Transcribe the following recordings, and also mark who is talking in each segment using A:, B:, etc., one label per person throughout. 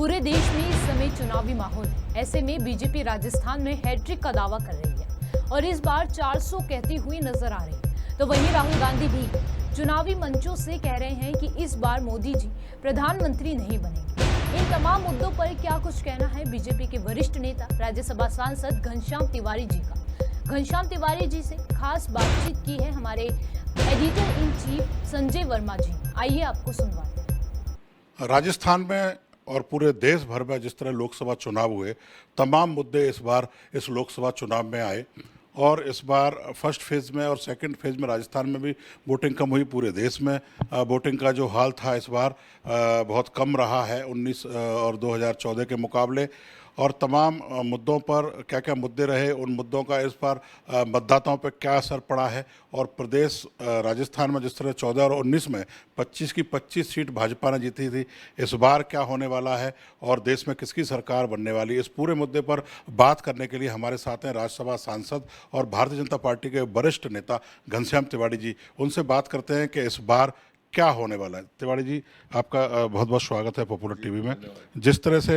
A: पूरे देश में इस समय चुनावी माहौल है। ऐसे में बीजेपी राजस्थान में हैट्रिक का दावा कर रही है और इस बार 400 कहती हुई नजर आ रही है। तो वहीं राहुल गांधी भी चुनावी मंचों से कह रहे हैं कि इस बार मोदी जी प्रधानमंत्री नहीं बनेंगे। इन तमाम मुद्दों पर क्या कुछ कहना है बीजेपी के वरिष्ठ नेता राज्यसभा सांसद घनश्याम तिवारी जी का। घनश्याम तिवारी जी से खास बातचीत की है हमारे editor in chief Sanjay Verma ji. आइए आपको सुनवाते हैं।
B: राजस्थान में और पूरे देश भर में जिस तरह लोकसभा चुनाव हुए, तमाम मुद्दे इस बार इस लोकसभा चुनाव में आए और इस बार फर्स्ट फेज़ में और सेकंड फेज़ में राजस्थान में भी वोटिंग कम हुई। पूरे देश में वोटिंग का जो हाल था इस बार बहुत कम रहा है 19 और 2014 के मुकाबले। और तमाम मुद्दों पर क्या क्या मुद्दे रहे, उन मुद्दों का इस बार मतदाताओं पर क्या असर पड़ा है और प्रदेश राजस्थान में जिस तरह 14 और 19 में 25 की 25 सीट भाजपा ने जीती थी, इस बार क्या होने वाला है और देश में किसकी सरकार बनने वाली है, इस पूरे मुद्दे पर बात करने के लिए हमारे साथ हैं राज्यसभा सांसद और भारतीय जनता पार्टी के वरिष्ठ नेता घनश्याम तिवारी जी। उनसे बात करते हैं कि इस बार क्या होने वाला है। तिवारी जी, आपका बहुत बहुत स्वागत है पॉपुलर टीवी में। जिस तरह से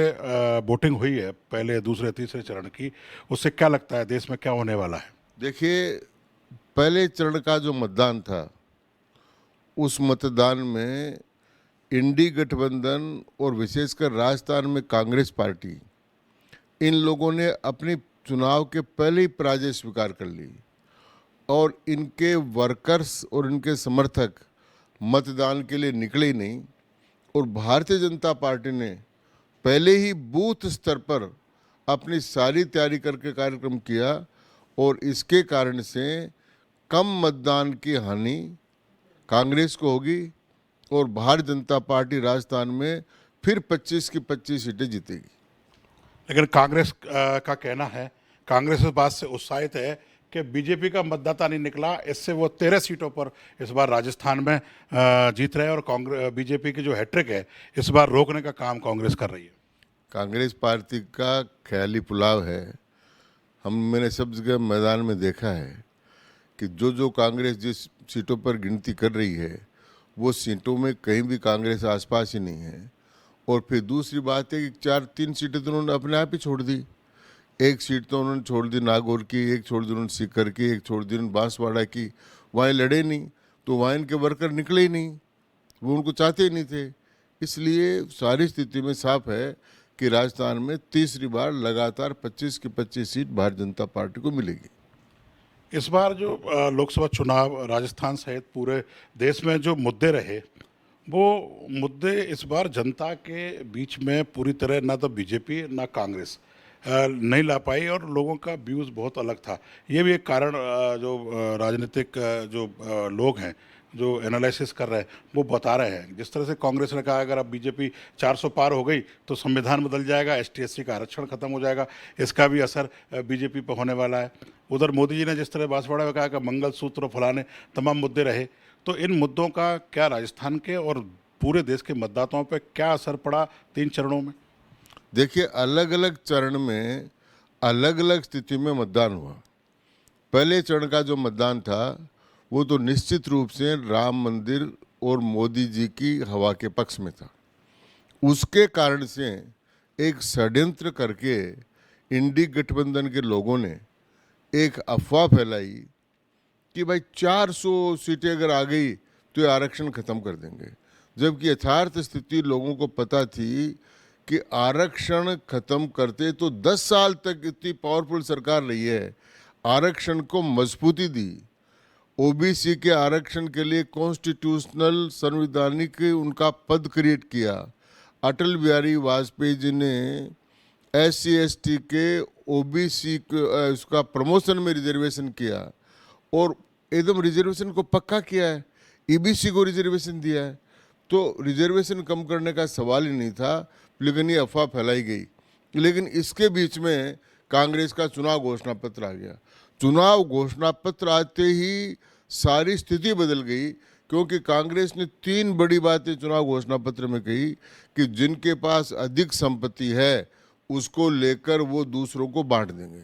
B: वोटिंग हुई है पहले, दूसरे, तीसरे चरण की, उससे क्या लगता है देश में क्या होने वाला है?
C: देखिए, पहले चरण का जो मतदान था उस मतदान में इंडी गठबंधन और विशेषकर राजस्थान में कांग्रेस पार्टी, इन लोगों ने अपनी चुनाव के पहले ही पराजय स्वीकार कर ली और इनके वर्कर्स और इनके समर्थक मतदान के लिए निकले ही नहीं। और भारतीय जनता पार्टी ने पहले ही बूथ स्तर पर अपनी सारी तैयारी करके कार्यक्रम किया और इसके कारण से कम मतदान की हानि कांग्रेस को होगी और भारतीय जनता पार्टी राजस्थान में फिर 25 की 25 सीटें जीतेगी।
B: लेकिन कांग्रेस का कहना है, कांग्रेस इस बात से उत्साहित है कि बीजेपी का मतदाता नहीं निकला, इससे वो 13 सीटों पर इस बार राजस्थान में जीत रहे हैं और बीजेपी की जो हैट्रिक है इस बार रोकने का काम कांग्रेस कर रही है।
C: कांग्रेस पार्टी का ख्याली पुलाव है। मैंने सब जगह मैदान में देखा है कि जो कांग्रेस जिस सीटों पर गिनती कर रही है वो सीटों में कहीं भी कांग्रेस आसपास ही नहीं है। और फिर दूसरी बात है कि 3 सीटें तो उन्होंने अपने आप ही छोड़ दी। एक सीट तो उन्होंने छोड़ दी नागौर की, एक छोड़ दी उन्होंने सीकर की, एक छोड़ दी उन्होंने बांसवाड़ा की। वहाँ लड़े नहीं तो वहाँ इनके वर्कर निकले ही नहीं, वो उनको चाहते ही नहीं थे। इसलिए सारी स्थिति में साफ है कि राजस्थान में तीसरी बार लगातार 25 की 25 सीट भारतीय जनता पार्टी को मिलेगी।
B: इस बार जो लोकसभा चुनाव राजस्थान सहित पूरे देश में जो मुद्दे रहे, वो मुद्दे इस बार जनता के बीच में पूरी तरह ना तो बीजेपी ना कांग्रेस नहीं ला पाई और लोगों का व्यूज़ बहुत अलग था। ये भी एक कारण जो राजनीतिक जो लोग हैं जो एनालिसिस कर रहे हैं वो बता रहे हैं। जिस तरह से कांग्रेस ने कहा अगर अब बीजेपी 400 पार हो गई तो संविधान बदल जाएगा, ST/SC का आरक्षण खत्म हो जाएगा, इसका भी असर बीजेपी पर होने वाला है। उधर मोदी जी ने जिस तरह बांसवाड़ा में कहा कि मंगलसूत्र फलाने तमाम मुद्दे रहे, तो इन मुद्दों का क्या राजस्थान के और पूरे देश के मतदाताओं पर क्या असर पड़ा 3 चरणों में?
C: देखिए, अलग अलग चरण में अलग अलग स्थिति में मतदान हुआ। पहले चरण का जो मतदान था वो तो निश्चित रूप से राम मंदिर और मोदी जी की हवा के पक्ष में था। उसके कारण से एक षड्यंत्र करके इंडी गठबंधन के लोगों ने एक अफवाह फैलाई कि भाई 400 सीटें अगर आ गई तो ये आरक्षण खत्म कर देंगे, जबकि यथार्थ स्थिति लोगों को पता थी कि आरक्षण खत्म करते तो 10 साल तक इतनी पावरफुल सरकार रही है, आरक्षण को मजबूती दी, ओबीसी के आरक्षण के लिए कॉन्स्टिट्यूशनल संवैधानिक उनका पद क्रिएट किया। अटल बिहारी वाजपेयी जी ने SC/ST के ओबीसी उसका प्रमोशन में रिजर्वेशन किया और एकदम रिजर्वेशन को पक्का किया है। EBC को रिजर्वेशन दिया है, तो रिजर्वेशन कम करने का सवाल ही नहीं था, लेकिन ये अफवाह फैलाई गई। लेकिन इसके बीच में कांग्रेस का चुनाव घोषणा पत्र आ गया। चुनाव घोषणा पत्र आते ही सारी स्थिति बदल गई, क्योंकि कांग्रेस ने 3 बड़ी बातें चुनाव घोषणा पत्र में कही कि जिनके पास अधिक संपत्ति है उसको लेकर वो दूसरों को बांट देंगे,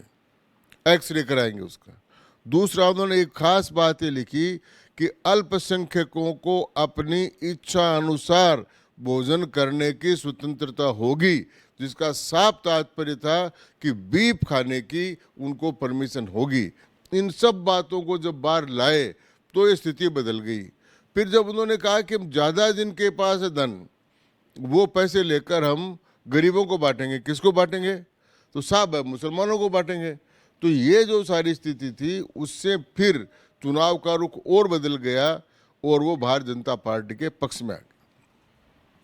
C: एक्स-रे कराएंगे उसका। दूसरा, उन्होंने एक खास बात ये लिखी कि अल्पसंख्यकों को अपनी इच्छा अनुसार भोजन करने की स्वतंत्रता होगी, जिसका साफ तात्पर्य था कि बीफ खाने की उनको परमिशन होगी। इन सब बातों को जब बाहर लाए तो ये स्थिति बदल गई। फिर जब उन्होंने कहा कि हम ज़्यादा जिनके पास है धन, वो पैसे लेकर हम गरीबों को बांटेंगे, किसको बांटेंगे? तो साहब मुसलमानों को बांटेंगे। तो ये जो सारी स्थिति थी, उससे फिर चुनाव का रुख और बदल गया और वो भारतीय जनता पार्टी के पक्ष में आ गया।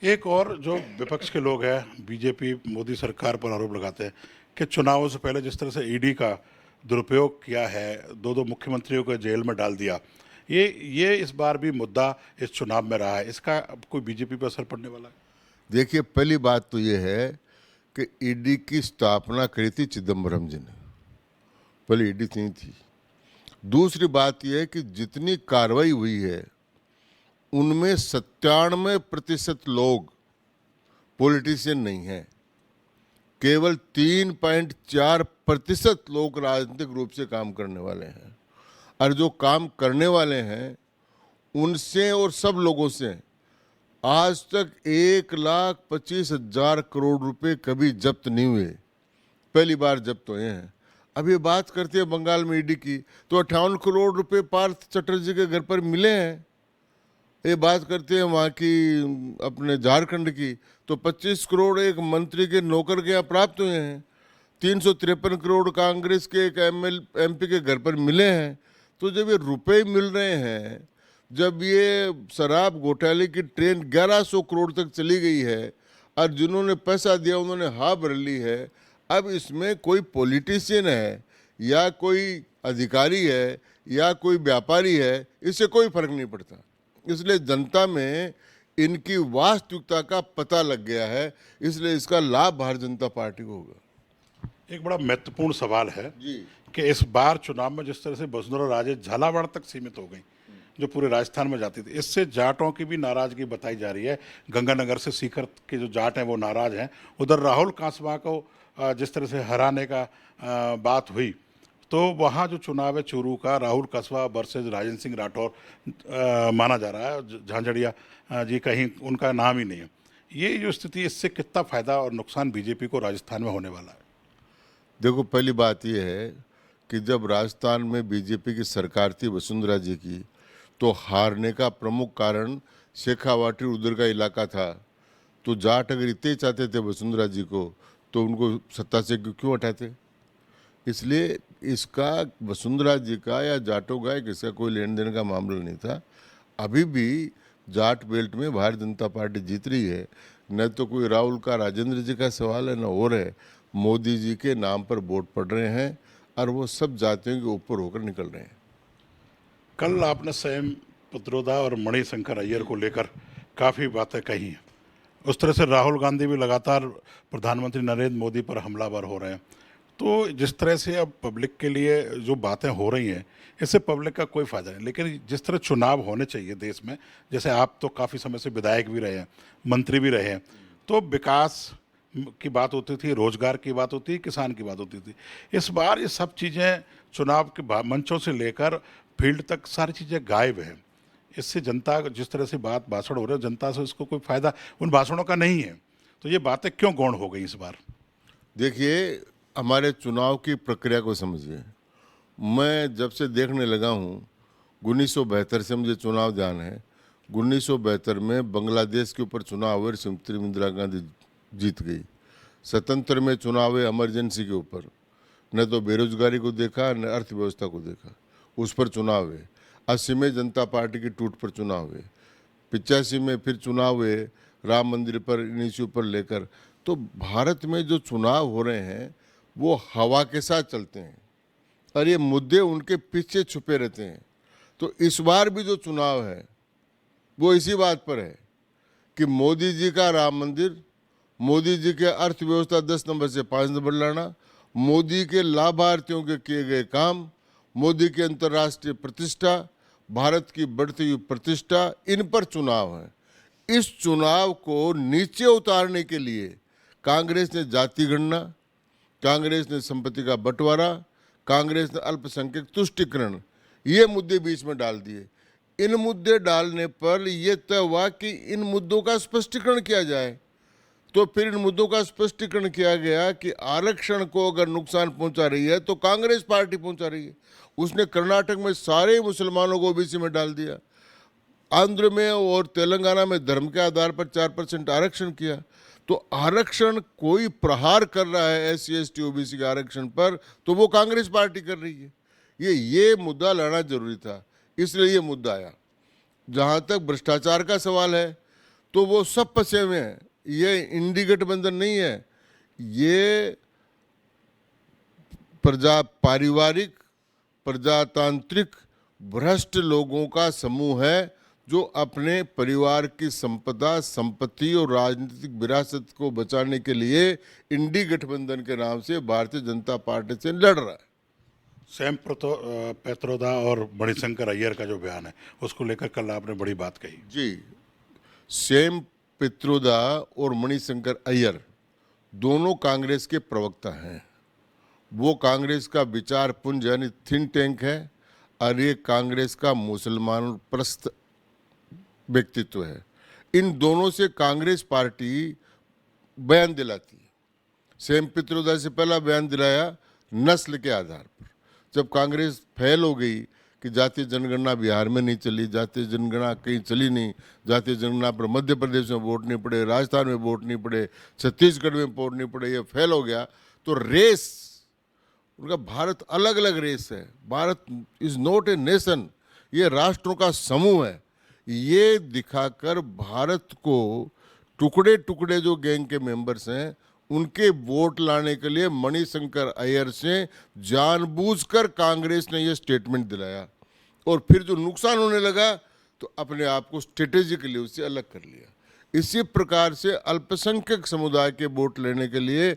B: एक और जो विपक्ष के लोग हैं, बीजेपी मोदी सरकार पर आरोप लगाते हैं कि चुनावों से पहले जिस तरह से ईडी का दुरुपयोग किया है, दो मुख्यमंत्रियों को जेल में डाल दिया, ये इस बार भी मुद्दा इस चुनाव में रहा है। इसका अब कोई बीजेपी पर असर पड़ने वाला है?
C: देखिए, पहली बात तो ये है कि ईडी की स्थापना करी थी चिदम्बरम जी ने, पहले ईडी नहीं थी। दूसरी बात यह है कि जितनी कार्रवाई हुई है उनमें 97% लोग पॉलिटिशियन नहीं हैं, केवल 3.4% लोग राजनीतिक रूप से काम करने वाले हैं। और जो काम करने वाले हैं उनसे और सब लोगों से आज तक 1,25,000 करोड़ रुपए कभी जब्त नहीं हुए, पहली बार जब्त हुए हैं। अब ये बात करते हैं बंगाल में ईडी की, तो 58 करोड़ रुपए पार्थ चटर्जी के घर पर मिले हैं। ये बात करते हैं वहाँ की अपने झारखंड की, तो 25 करोड़ एक मंत्री के नौकर के यहाँ प्राप्त हुए हैं। 353 करोड़ कांग्रेस के एक एमपी के घर पर मिले हैं। तो जब ये रुपए मिल रहे हैं, जब ये शराब घोटाले की ट्रेन 1100 करोड़ तक चली गई है और जिन्होंने पैसा दिया उन्होंने हाँ भर ली है, अब इसमें कोई पॉलिटिशियन है या कोई अधिकारी है या कोई व्यापारी है, इससे कोई फर्क नहीं पड़ता। इसलिए जनता में इनकी वास्तविकता का पता लग गया है, इसलिए इसका लाभ भारतीय जनता पार्टी को होगा।
B: एक बड़ा महत्वपूर्ण सवाल है
C: जी
B: कि इस बार चुनाव में जिस तरह से वसुंधरा राजे झालावाड़ तक सीमित हो गई, जो पूरे राजस्थान में जाती थी, इससे जाटों की भी नाराजगी बताई जा रही है। गंगानगर से सीकर के जो जाट हैं वो नाराज हैं। उधर राहुल कांसवा को जिस तरह से हराने का बात हुई, तो वहाँ जो चुनाव है चूरू का, राहुल कस्बा वर्सेज राजेंद्र सिंह राठौर माना जा रहा है। झांझड़िया जी कहीं उनका नाम ही नहीं है। ये जो स्थिति, इससे कितना फायदा और नुकसान बीजेपी को राजस्थान में होने वाला है?
C: देखो, पहली बात यह है कि जब राजस्थान में बीजेपी की सरकार थी वसुंधरा जी की, तो हारने का प्रमुख कारण शेखावाटी उधर का इलाका था। तो जाट अगर इतने चाहते थे वसुंधरा जी को, तो उनको सत्ता से क्यों हटाते? इसलिए इसका वसुंधरा जी का या जाटों का इसका कोई लेन देन का मामला नहीं था। अभी भी जाट बेल्ट में भारतीय जनता पार्टी जीत रही है। न तो कोई राहुल का राजेंद्र जी का सवाल है, न और है। मोदी जी के नाम पर वोट पड़ रहे हैं और वो सब जातियों के ऊपर होकर निकल रहे हैं।
B: कल आपने स्वयं पित्रोदा और मणिशंकर अय्यर को लेकर काफ़ी बातें कही हैं। उस तरह से राहुल गांधी भी लगातार प्रधानमंत्री नरेंद्र मोदी पर हमलावर हो रहे हैं। तो जिस तरह से अब पब्लिक के लिए जो बातें हो रही हैं, इससे पब्लिक का कोई फ़ायदा नहीं। लेकिन जिस तरह चुनाव होने चाहिए देश में, जैसे आप तो काफ़ी समय से विधायक भी रहे हैं, मंत्री भी रहे हैं, तो विकास की बात होती थी, रोजगार की बात होती थी, किसान की बात होती थी। इस बार ये सब चीज़ें चुनाव के मंचों से लेकर फील्ड तक सारी चीज़ें गायब हैं। इससे जनता जिस तरह से भाषण हो रहे हैं, जनता से इसको कोई फायदा उन भाषणों का नहीं है। तो ये बातें क्यों गौण हो गई इस बार?
C: देखिए, हमारे चुनाव की प्रक्रिया को समझिए। मैं जब से देखने लगा हूँ, 1972 से मुझे चुनाव ध्यान है। 1972 में बांग्लादेश के ऊपर चुनाव हुए, श्रीमती इंदिरा गांधी जीत गई। स्वतंत्र में चुनाव हुए इमरजेंसी के ऊपर, न तो बेरोजगारी को देखा न अर्थव्यवस्था को देखा, उस पर चुनाव हुए। 80 में जनता पार्टी की टूट पर चुनाव हुए। 85 में फिर चुनाव हुए राम मंदिर पर, इन इश्यू पर लेकर। तो भारत में जो चुनाव हो रहे हैं वो हवा के साथ चलते हैं और ये मुद्दे उनके पीछे छुपे रहते हैं। तो इस बार भी जो चुनाव है वो इसी बात पर है कि मोदी जी का राम मंदिर, मोदी जी के अर्थव्यवस्था 10 नंबर से 5 नंबर लाना, मोदी के लाभार्थियों के किए गए काम, मोदी की अंतर्राष्ट्रीय प्रतिष्ठा, भारत की बढ़ती हुई प्रतिष्ठा, इन पर चुनाव है। इस चुनाव को नीचे उतारने के लिए कांग्रेस ने जाति गणना, कांग्रेस ने संपत्ति का बंटवारा, कांग्रेस ने अल्पसंख्यक तुष्टिकरण, ये मुद्दे बीच में डाल दिए। इन मुद्दे डालने पर यह तय हुआ कि इन मुद्दों का स्पष्टीकरण किया जाए। तो फिर इन मुद्दों का स्पष्टीकरण किया गया कि आरक्षण को अगर नुकसान पहुंचा रही है तो कांग्रेस पार्टी पहुंचा रही है। उसने कर्नाटक में सारे मुसलमानों को ओबीसी में डाल दिया, आंध्र में और तेलंगाना में धर्म के आधार पर 4% आरक्षण किया। तो आरक्षण कोई प्रहार कर रहा है SC ST OBC के आरक्षण पर, तो वो कांग्रेस पार्टी कर रही है। ये मुद्दा लाना जरूरी था, इसलिए ये मुद्दा आया। जहां तक भ्रष्टाचार का सवाल है तो वो सब फंसे हुए हैं। ये इंडी गठबंधन नहीं है, ये पारिवारिक प्रजातांत्रिक भ्रष्ट लोगों का समूह है जो अपने परिवार की संपदा, संपत्ति और राजनीतिक विरासत को बचाने के लिए इंडी गठबंधन के नाम से भारतीय जनता पार्टी से लड़ रहा है।
B: सैम पैत्रोदा और मणिशंकर अय्यर का जो बयान है उसको लेकर कल आपने बड़ी बात कही।
C: जी, सैम पैत्रोदा और मणिशंकर अय्यर दोनों कांग्रेस के प्रवक्ता हैं। वो कांग्रेस का विचार पुंज यानी थिंक टैंक है और ये कांग्रेस का मुसलमान प्रस्त व्यक्तित्व है। इन दोनों से कांग्रेस पार्टी बयान दिलाती है। सैम पैत्रोदा से पहला बयान दिलाया नस्ल के आधार पर, जब कांग्रेस फैल हो गई कि जातीय जनगणना बिहार में नहीं चली, जातीय जनगणना कहीं चली नहीं, जातीय जनगणना पर मध्य प्रदेश में वोट नहीं पड़े, राजस्थान में वोट नहीं पड़े, छत्तीसगढ़ में वोट नहीं पड़े, ये फैल हो गया। तो रेस उनका, भारत अलग अलग रेस है। Bharat is not a nation, ये राष्ट्रों का समूह है। ये दिखाकर भारत को टुकड़े टुकड़े जो गैंग के मेंबर्स हैं उनके वोट लाने के लिए मणिशंकर अय्यर से जानबूझकर कांग्रेस ने यह स्टेटमेंट दिलाया और फिर जो नुकसान होने लगा तो अपने आप को स्ट्रेटेजिकली उससे अलग कर लिया। इसी प्रकार से अल्पसंख्यक समुदाय के वोट लेने के लिए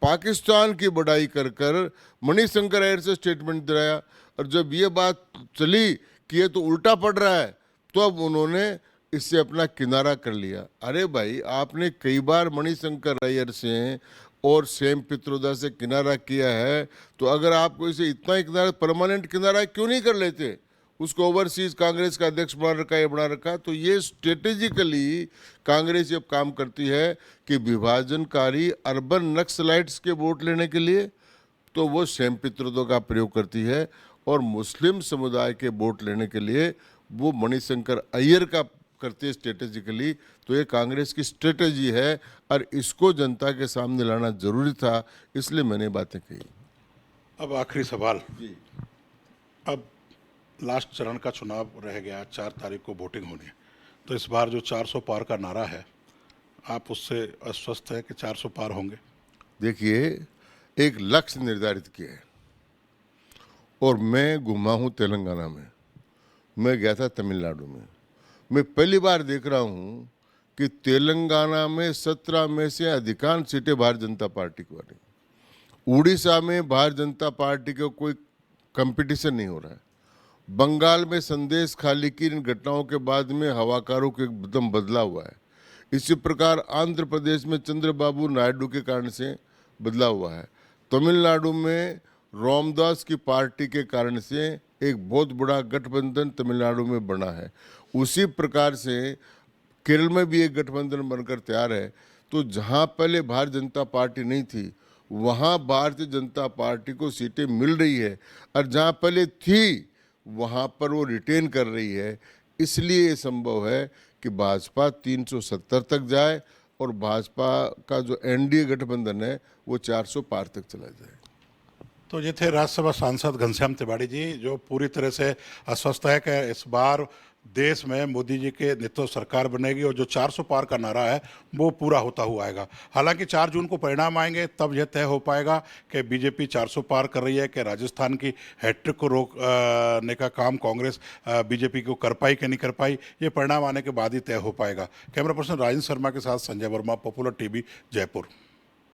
C: पाकिस्तान की बड़ाई कर कर मणिशंकर अय्यर से स्टेटमेंट दिलाया और जब ये बात चली कि ये तो उल्टा पड़ रहा है तो अब उन्होंने इससे अपना किनारा कर लिया। अरे भाई, आपने कई बार मणिशंकर अय्यर से और सैम पैत्रोदा से किनारा किया है, तो अगर आपको इसे इतना ही किनारा, परमानेंट किनारा क्यों नहीं कर लेते? उसको ओवरसीज कांग्रेस का अध्यक्ष बना रखा है, बना रखा। तो ये स्ट्रेटेजिकली कांग्रेस अब काम करती है कि विभाजनकारी अर्बन नक्सलाइट्स के वोट लेने के लिए तो वो सैम पैत्रोदा का प्रयोग करती है और मुस्लिम समुदाय के वोट लेने के लिए वो मणिशंकर अय्यर का करते हैं स्ट्रेटेजिकली। तो ये कांग्रेस की स्ट्रेटेजी है और इसको जनता के सामने लाना जरूरी था, इसलिए मैंने बातें कही।
B: अब आखिरी सवाल
C: जी,
B: अब लास्ट चरण का चुनाव रह गया, 4 तारीख को वोटिंग होनी है, तो इस बार जो 400 पार का नारा है, आप उससे आश्वस्त है कि 400 पार होंगे?
C: देखिए, एक लक्ष्य निर्धारित किया है और मैं घूमा हूँ तेलंगाना में, मैं गया था तमिलनाडु में। मैं पहली बार देख रहा हूँ कि तेलंगाना में 17 में से अधिकांश सीटें भारतीय जनता पार्टी को आ रही। उड़ीसा में भारतीय जनता पार्टी का कोई कंपटीशन नहीं हो रहा है। बंगाल में संदेश खाली की इन घटनाओं के बाद में हवाकारों के एकदम बदला हुआ है। इसी प्रकार आंध्र प्रदेश में चंद्रबाबू नायडू के कारण से बदला हुआ है। तमिलनाडु में रामदास की पार्टी के कारण से एक बहुत बड़ा गठबंधन तमिलनाडु में बना है। उसी प्रकार से केरल में भी एक गठबंधन बनकर तैयार है। तो जहां पहले भारतीय जनता पार्टी नहीं थी वहां भारतीय जनता पार्टी को सीटें मिल रही है और जहां पहले थी वहां पर वो रिटेन कर रही है। इसलिए ये संभव है कि भाजपा 370 तक जाए और भाजपा का जो एनडीए गठबंधन है वो 400 पार तक चला जाए।
B: तो ये थे राज्यसभा सांसद घनश्याम तिवारी जी, जो पूरी तरह से आश्वस्त है कि इस बार देश में मोदी जी के नेतृत्व सरकार बनेगी और जो 400 पार का नारा है वो पूरा होता हुआ आएगा। हालांकि 4 जून को परिणाम आएंगे, तब यह तय हो पाएगा कि बीजेपी 400 पार कर रही है कि राजस्थान की हैट्रिक को रोकने का काम कांग्रेस बीजेपी को कर पाई कि नहीं कर पाई, ये परिणाम आने के बाद ही तय हो पाएगा। कैमरा पर्सन राजेंद्र शर्मा के साथ संजय वर्मा, पॉपुलर टीवी, जयपुर।